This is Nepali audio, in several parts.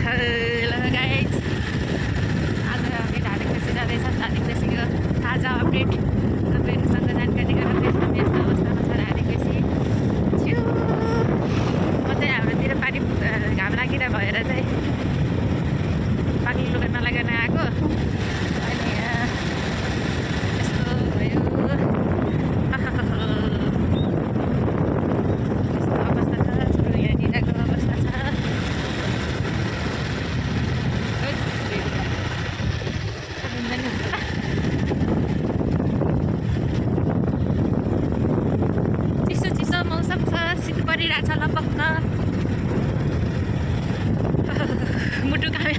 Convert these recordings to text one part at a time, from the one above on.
हेलो गाइज, आज हामी धादिङदेशी जाँदैछौँ। धादिङदेशीको ताजा अपडेट तपाईँहरूसँग जानकारी गराउँदैछौँ। यस्तो अवस्थामा छ धादिङदेशी। म चाहिँ हाम्रोतिर पानी घाम लागिरह भएर चाहिँ पानी लुगा नलागेर आएको। अनि यस्तो भयो, यस्तो अवस्था छ। छोरो यहाँनिरको अवस्था छ। चिसो चिसो मौसम छ, शीत परिरहेछ लपक्क। मुटु कामे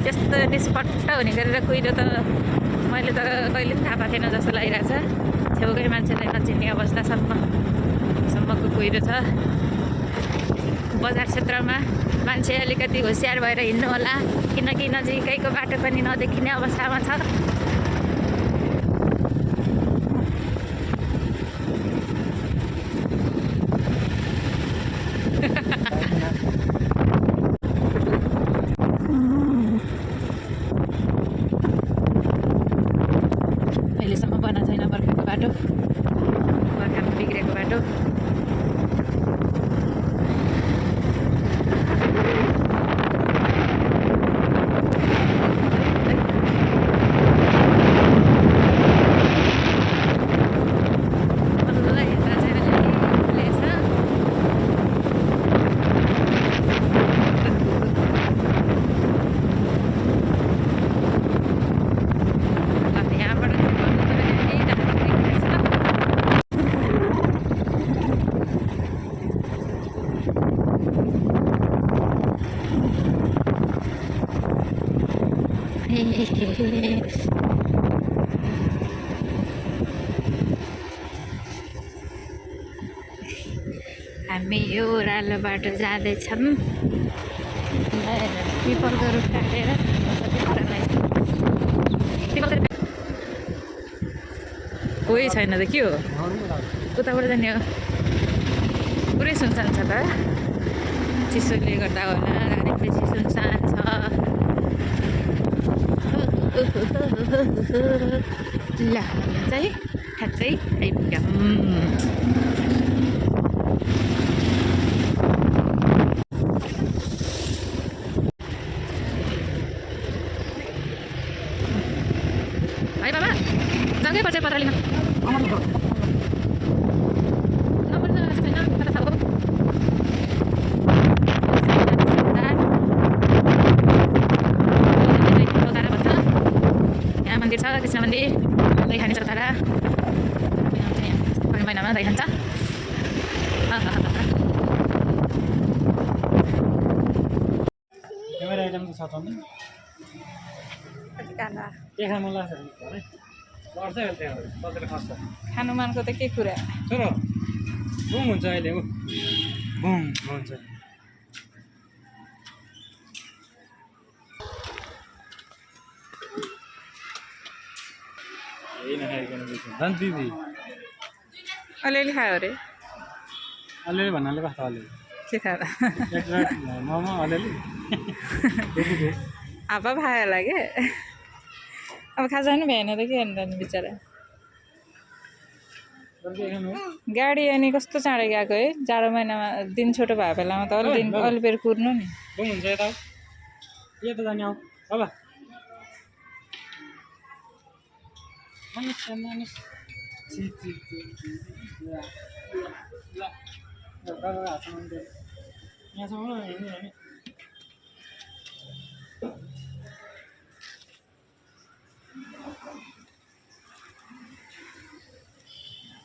यस्तो निष्पट्ट हुने गरेर कुहिरो त मैले त कहिले पनि थाहा पाएको थिएन जस्तो लागिरहेछ। छेउकै मान्छेलाई नचिन्ने अवस्थासम्मको कुहिरो छ। बजार क्षेत्रमा मान्छे अलिकति होसियार भएर हिँड्नु होला, किनकि नजिकैको बाटो पनि नदेखिने अवस्थामा छ। अहिलेसम्म बना छैन बर्खाको बाटो, बर्खामा बिग्रेको बाटो। हामी यो ओह्रालो बाटो जाँदैछौँ। पिपलको रुख काटेर कोही छैन त के हो, उताबाट जाने हो। पुरै सुनसान छ त, चिसोले गर्दा होला। गाडी बेसी सुनसान छ। ल हामी चाहिँ ठ्याक्कै आइपुग्यौँ। है बाबा, जग्गै पर्छ पत्ता लिन। यहाँ मन्दिर छ, कृष्ण मन्दिर। दही खाने छ तारा, महिनामा दही खान्छ। खानुमानको त के कुरा हुन्छ अहिले हुन्छ। अलिअलि खायो अरे। अलिअलि भन्नाले कस्तो अलिअलि के खायो मोमो अलिअलि हापा खायो होला के। अब खाजा पनि भएन त के अन्त नि बिचरा। गाडी अनि कस्तो चाँडै गएको है। जाडो महिनामा दिन छोटो भए बेलामा त अलि बेर कुर्नु नि। हुन्छ यता के त जाने आऊ बाबा।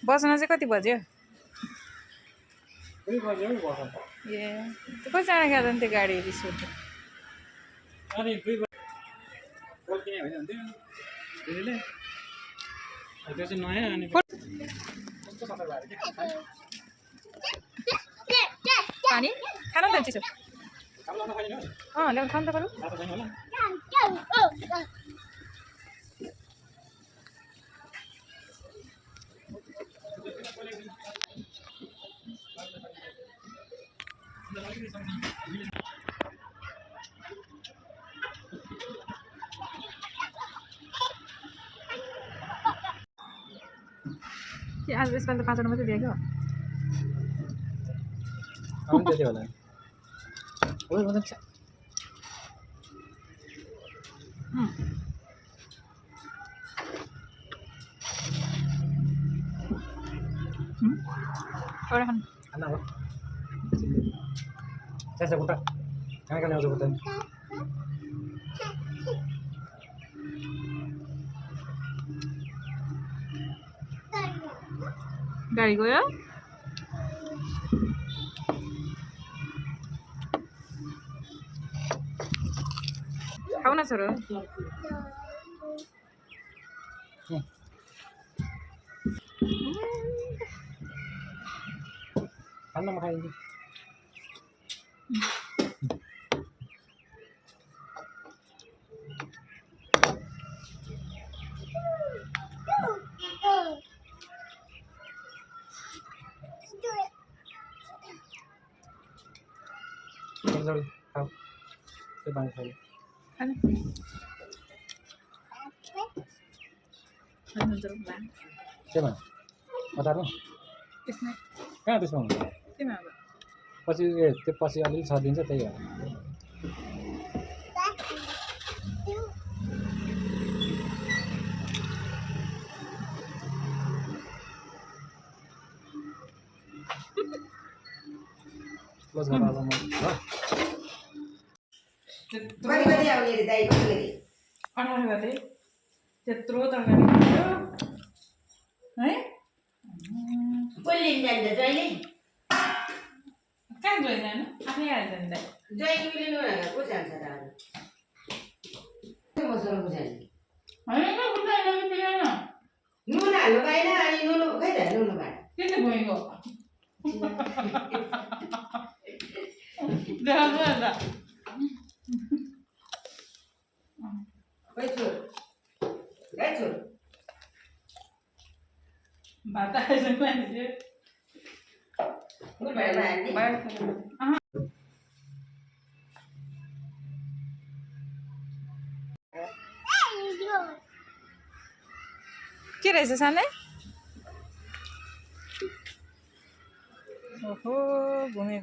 बस्न चाहिँ कति बज्यो? ए त्यो कति चाँडो गएको नि त्यो गाडी रिस उठ्यो। अनि 2 बजे होइन त्यसले त्यो चाहिँ नयाँ अनि कस्तो सफा भयो के अनि खानु त चिसो काम लाउन खाइदिनु ल्याउनु खानु त बरु रातो छैन होला आज यसपालि त 5 वटा मात्रै दिएको आउनु त्यति होला ओइ मदन एउटा खानु खाना हो त्यहाँ छ खुट्टा कहाँ कहाँ ल्याउँछ खुट्टा गाडी गयो खाऊ न छोरो खाना म खाइदिन्छु जल्दी खाऊ त्यो पानी खाऊ खानु केमा अतार्नु त्यसमा कहाँ त्यसमा हुन्छ केमा अब पछि त्यो पछि अलिअलि छरिदिन्छ त्यही हो क्लोज गरेर अब म कति कति आउने रे दाइ कति कति 18 गते त्यत्रो तरकारी खायो है कसले जान्छ जहिले कहाँ जोइन जानु आफै हाल्छ नि दाइ जहिले मिल्नु भनेर को जान्छ त अरू मसँग को जाने होइन न बुझ्दैन नि पिएन नुन हाल्नु पाएन अनि नुन खै त नुन भाँडा के चाहिँ भइगयो देखाउनु अन्त खै छोर खै छोर भात आएछ मान्छे गुड भाइ हाल्ने के रहेछ सानै ओहो घुम्यो